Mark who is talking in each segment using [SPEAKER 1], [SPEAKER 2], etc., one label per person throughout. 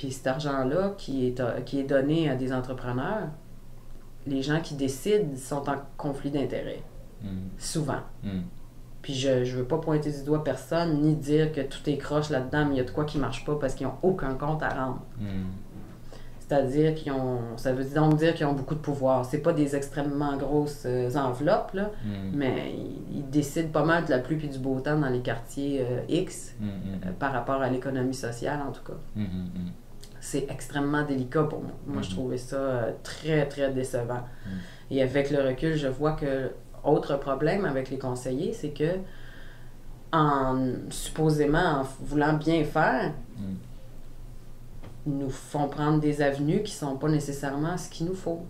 [SPEAKER 1] Puis cet argent-là qui est donné à des entrepreneurs, les gens qui décident sont en conflit d'intérêts. Souvent. Puis je ne veux pas pointer du doigt personne, ni dire que tout est croche là-dedans, mais il y a de quoi qui ne marche pas parce qu'ils n'ont aucun compte à rendre. C'est-à-dire ça veut donc dire qu'ils ont beaucoup de pouvoir. C'est pas des extrêmement grosses enveloppes, là, mais ils décident pas mal de la pluie et du beau temps dans les quartiers X par rapport à l'économie sociale, en tout cas. C'est extrêmement délicat pour moi. Moi, je trouvais ça très, très décevant. Et avec le recul, je vois que autre problème avec les conseillers, c'est que supposément en voulant bien faire, nous font prendre des avenues qui sont pas nécessairement ce qu'il nous faut.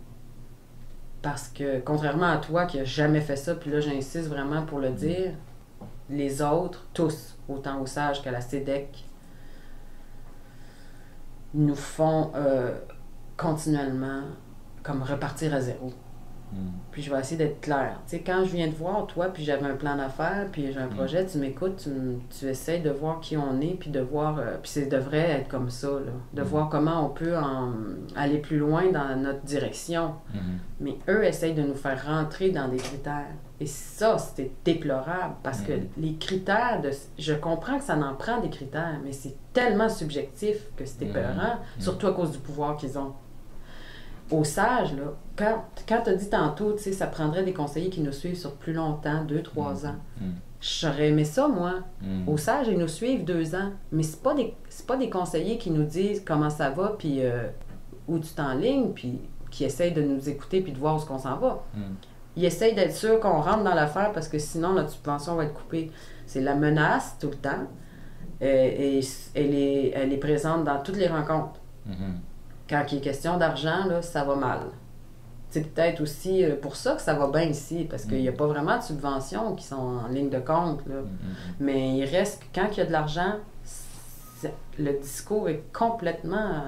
[SPEAKER 1] Parce que, contrairement à toi qui n'a jamais fait ça, puis là, j'insiste vraiment pour le dire, les autres, tous, autant au SAGE qu'à la CEDEC, nous font continuellement comme repartir à zéro. Puis je vais essayer d'être claire. Tu sais, quand je viens te voir, toi, puis j'avais un plan d'affaires, puis j'ai un projet, tu m'écoutes, tu essaies de voir qui on est, puis de voir... puis ça devrait être comme ça, là. De voir comment on peut aller plus loin dans notre direction. Mais eux essayent de nous faire rentrer dans des critères. Et ça, c'était déplorable, parce que les critères... Je comprends que ça en prend des critères, mais c'est tellement subjectif que c'est épeurant, surtout à cause du pouvoir qu'ils ont. Au SAGE, là, quand tu as dit tantôt, tu sais, ça prendrait des conseillers qui nous suivent sur plus longtemps, 2-3 ans. J'aurais aimé ça, moi. Au SAGE, ils nous suivent 2 ans. Mais c'est pas des conseillers qui nous disent comment ça va, puis où tu t'enlignes, puis qui essayent de nous écouter, puis de voir où est-ce qu'on s'en va. Ils essayent d'être sûrs qu'on rentre dans l'affaire parce que sinon, notre subvention va être coupée. C'est la menace tout le temps. Et elle est présente dans toutes les rencontres. Quand il est question d'argent, là, ça va mal. C'est peut-être aussi pour ça que ça va bien ici, parce qu'il n'y a pas vraiment de subventions qui sont en ligne de compte. Là. Mais il reste que quand il y a de l'argent, le discours est complètement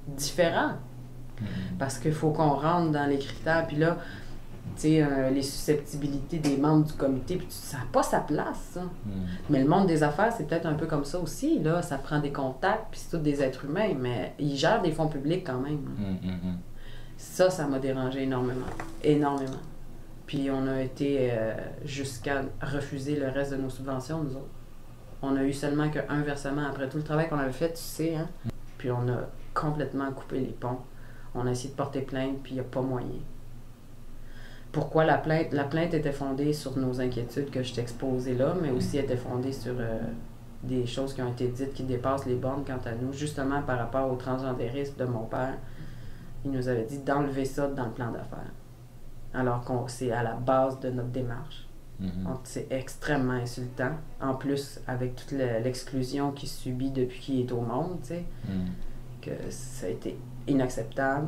[SPEAKER 1] différent. Parce qu'il faut qu'on rentre dans les critères. Puis là, tu sais, les susceptibilités des membres du comité, puis ça n'a pas sa place, ça. Mais le monde des affaires, c'est peut-être un peu comme ça aussi, là. Ça prend des contacts, puis c'est tous des êtres humains, mais ils gèrent des fonds publics quand même. Ça m'a dérangé énormément. Énormément. Puis on a été jusqu'à refuser le reste de nos subventions, nous autres. On a eu seulement qu'un versement après tout le travail qu'on avait fait, tu sais, hein. Puis on a complètement coupé les ponts. On a essayé de porter plainte, puis il n'y a pas moyen. Pourquoi la plainte? La plainte était fondée sur nos inquiétudes que je t'ai exposées là, mais aussi était fondée sur des choses qui ont été dites qui dépassent les bornes quant à nous, justement par rapport au transgendérisme de mon père. Il nous avait dit d'enlever ça dans le plan d'affaires, alors que c'est à la base de notre démarche. Donc c'est extrêmement insultant, en plus avec toute l'exclusion qu'il subit depuis qu'il est au monde, tu sais, que ça a été inacceptable.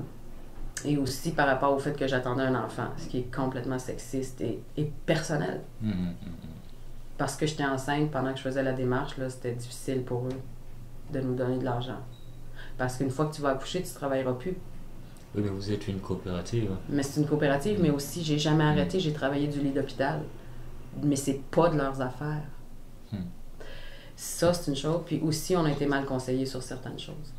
[SPEAKER 1] Et aussi par rapport au fait que j'attendais un enfant, ce qui est complètement sexiste et personnel. Parce que j'étais enceinte pendant que je faisais la démarche, là, c'était difficile pour eux de nous donner de l'argent. Parce qu'une fois que tu vas accoucher, tu ne travailleras plus.
[SPEAKER 2] Oui, mais vous êtes une coopérative.
[SPEAKER 1] Mais c'est une coopérative, mais aussi, j'ai jamais arrêté, j'ai travaillé du lit d'hôpital. Mais c'est pas de leurs affaires. Ça, c'est une chose. Puis aussi, on a été mal conseillés sur certaines choses.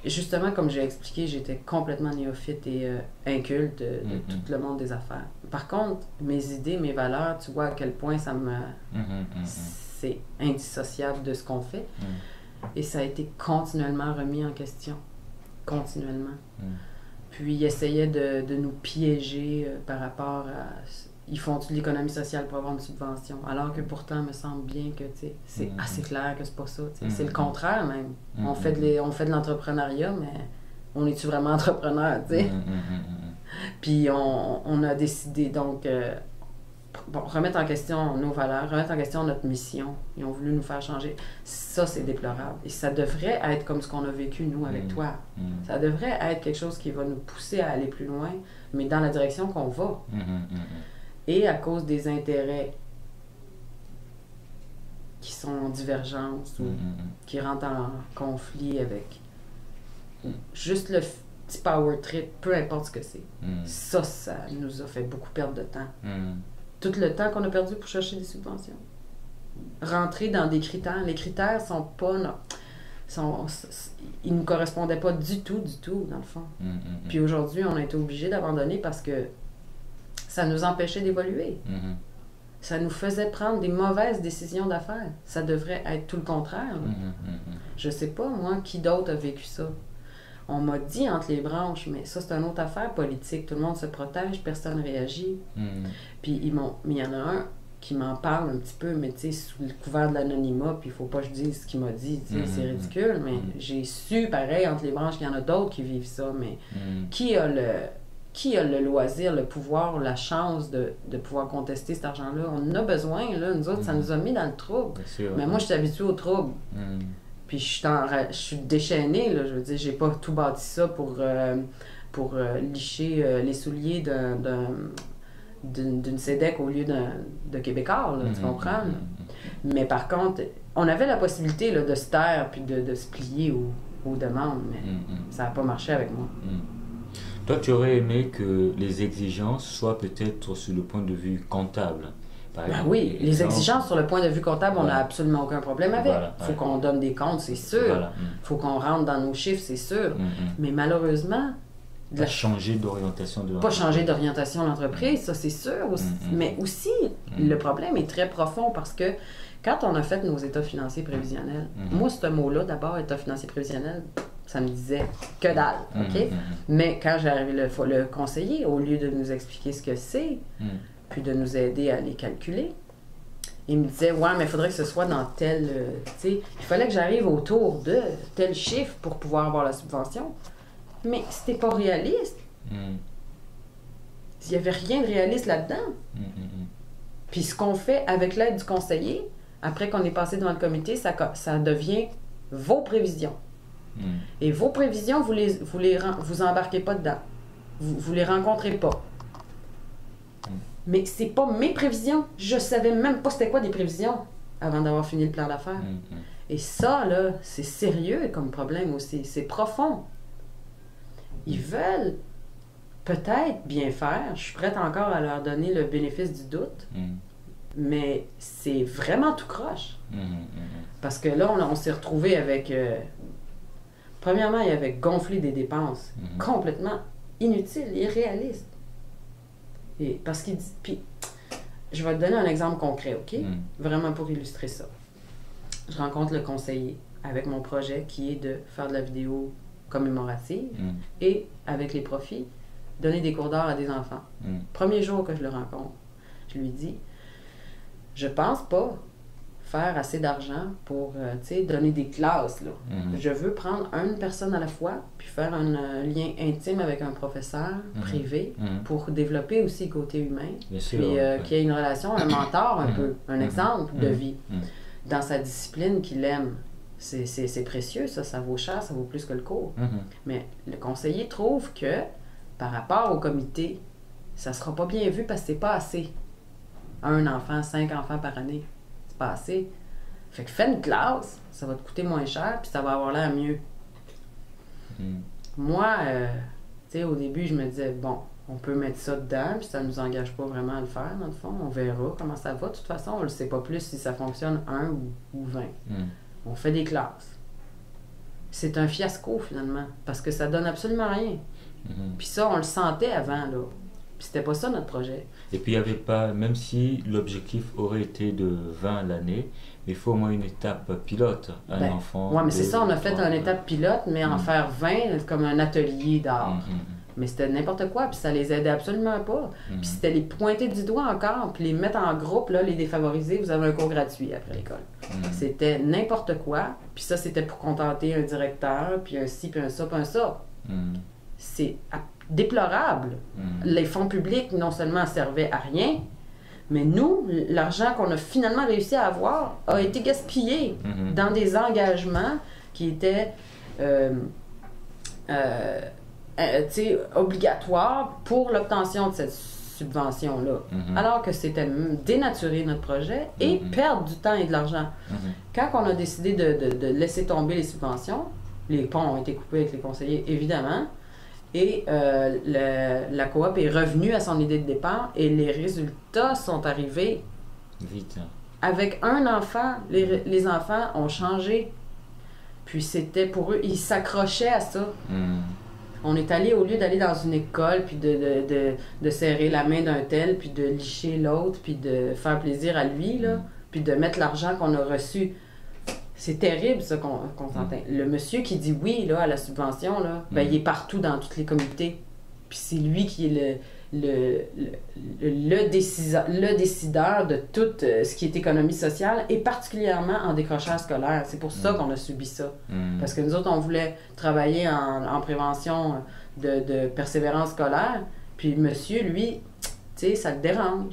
[SPEAKER 1] Justement, comme j'ai expliqué, j'étais complètement néophyte et inculte de tout le monde des affaires. Par contre, mes idées, mes valeurs, tu vois à quel point ça me... c'est indissociable de ce qu'on fait. Et ça a été continuellement remis en question. Continuellement. Puis, ils essayaient de nous piéger par rapport à... Ils font de l'économie sociale pour avoir une subvention. Alors que pourtant, il me semble bien que c'est assez clair que c'est pas ça. C'est le contraire même. On fait de l'entrepreneuriat, mais on est-tu vraiment entrepreneur, tu sais? Puis on a décidé donc remettre en question nos valeurs, remettre en question notre mission. Ils ont voulu nous faire changer. Ça, c'est déplorable. Et ça devrait être comme ce qu'on a vécu, nous, avec toi. Ça devrait être quelque chose qui va nous pousser à aller plus loin, mais dans la direction qu'on va. Et à cause des intérêts qui sont en divergence ou qui rentrent en conflit avec juste le petit power trip, peu importe ce que c'est. Ça nous a fait beaucoup perdre de temps. Tout le temps qu'on a perdu pour chercher des subventions. Rentrer dans des critères. Les critères sont pas... ils ne nous correspondaient pas du tout, dans le fond. Puis aujourd'hui, on a été obligés d'abandonner parce que ça nous empêchait d'évoluer. Ça nous faisait prendre des mauvaises décisions d'affaires. Ça devrait être tout le contraire. Je sais pas, moi, qui d'autre a vécu ça. On m'a dit entre les branches, mais ça, c'est une autre affaire politique. Tout le monde se protège, personne ne réagit. Puis il y en a un qui m'en parle un petit peu, mais tu sais, sous le couvert de l'anonymat, puis il faut pas que je dise ce qu'il m'a dit, tu sais, c'est ridicule, mais j'ai su, pareil, entre les branches, qu'il y en a d'autres qui vivent ça, mais qui a le loisir, le pouvoir, la chance de pouvoir contester cet argent-là? On en a besoin, là, nous autres, ça nous a mis dans le trouble. Mais moi, je suis habituée au trouble. Puis je suis déchaînée, là, je veux dire, j'ai pas tout bâti ça pour licher les souliers d'une SEDEC au lieu de Québécois, là, tu comprends? Mais par contre, on avait la possibilité là, de se taire puis de se plier aux demandes, mais ça n'a pas marché avec moi.
[SPEAKER 2] Toi, tu aurais aimé que les exigences soient peut-être sur le point de vue comptable.
[SPEAKER 1] Ben oui, les exigences sur le point de vue comptable, on n'a absolument aucun problème avec. Il faut qu'on donne des comptes, c'est sûr. Il faut qu'on rentre dans nos chiffres, c'est sûr. Mais malheureusement...
[SPEAKER 2] Pas changer d'orientation de
[SPEAKER 1] l'entreprise. Pas changer d'orientation de l'entreprise, ça c'est sûr. Mais aussi, le problème est très profond parce que quand on a fait nos états financiers prévisionnels, moi, ce mot-là, d'abord, état financier prévisionnel, ça me disait que dalle, OK? Mais quand j'ai arrivé le conseiller, au lieu de nous expliquer ce que c'est, puis de nous aider à les calculer, il me disait, ouais, mais il faudrait que ce soit dans tel... tu sais, il fallait que j'arrive autour de tel chiffre pour pouvoir avoir la subvention. Mais c'était pas réaliste. Il n'y avait rien de réaliste là-dedans. Puis ce qu'on fait avec l'aide du conseiller, après qu'on est passé devant le comité, ça devient vos prévisions. Et vos prévisions, vous embarquez pas dedans. Vous les rencontrez pas. Mais c'est pas mes prévisions. Je savais même pas c'était quoi des prévisions avant d'avoir fini le plan d'affaires. Et ça, là, c'est sérieux comme problème aussi. C'est profond. Ils veulent peut-être bien faire. Je suis prête encore à leur donner le bénéfice du doute. Mais c'est vraiment tout croche. Parce que là, on s'est retrouvé avec... premièrement, il y avait gonflé des dépenses complètement inutiles, irréalistes. Et parce qu'il dit... Puis, je vais te donner un exemple concret, OK? Vraiment pour illustrer ça. Je rencontre le conseiller avec mon projet qui est de faire de la vidéo commémorative et, avec les profits, donner des cours d'art à des enfants. Premier jour que je le rencontre, je lui dis, je pense pas faire assez d'argent pour donner des classes. Là. Je veux prendre une personne à la fois, puis faire un lien intime avec un professeur privé pour développer aussi le côté humain, puis qu'il y ait une relation, un mentor un peu, un exemple de vie dans sa discipline qu'il aime. C'est précieux, ça vaut cher, ça vaut plus que le cours. Mais le conseiller trouve que, par rapport au comité, ça ne sera pas bien vu parce que c'est pas assez. 1 enfant, 5 enfants par année, c'est pas assez. Fait que fais une classe, ça va te coûter moins cher, puis ça va avoir l'air mieux. Moi, tu sais, au début, je me disais, bon, on peut mettre ça dedans, puis ça ne nous engage pas vraiment à le faire, dans le fond. On verra comment ça va. De toute façon, on ne le sait pas plus si ça fonctionne 1 ou 20. On fait des classes. C'est un fiasco, finalement, parce que ça donne absolument rien. Puis ça, on le sentait avant, là. Puis c'était pas ça, notre projet.
[SPEAKER 2] Et puis, il n'y avait pas, même si l'objectif aurait été de 20 l'année, il faut au moins une étape pilote, un enfant.
[SPEAKER 1] Oui, mais c'est ça, on a fait une étape pilote, mais en faire 20 comme un atelier d'art. Mais c'était n'importe quoi, puis ça les aidait absolument pas. Puis c'était les pointer du doigt encore, puis les mettre en groupe, là, les défavorisés, vous avez un cours gratuit après l'école. C'était n'importe quoi, puis ça, c'était pour contenter un directeur, puis un ci, puis un ça, puis un ça. C'est déplorable. Les fonds publics, non seulement servaient à rien, mais nous, l'argent qu'on a finalement réussi à avoir a été gaspillé dans des engagements qui étaient... obligatoire pour l'obtention de cette subvention-là. Alors que c'était dénaturer notre projet et perdre du temps et de l'argent. Quand on a décidé de laisser tomber les subventions, les ponts ont été coupés avec les conseillers, évidemment, et la coop est revenue à son idée de départ et les résultats sont arrivés
[SPEAKER 2] vite.
[SPEAKER 1] Avec un enfant. Les enfants ont changé. Puis c'était pour eux, ils s'accrochaient à ça.
[SPEAKER 2] Mm.
[SPEAKER 1] On est allé, au lieu d'aller dans une école, puis de serrer la main d'un tel, puis de licher l'autre, puis de faire plaisir à lui, là, puis de mettre l'argent qu'on a reçu. C'est terrible, ça, qu'on s'entend. Le monsieur qui dit oui là, à la subvention, là, ben, il est partout dans toutes les communautés. Puis c'est lui qui est le décideur de tout ce qui est économie sociale, et particulièrement en décrochage scolaire. C'est pour ça qu'on a subi ça. Parce que nous autres, on voulait travailler en prévention de persévérance scolaire, puis monsieur, lui, tu sais, ça le dérange.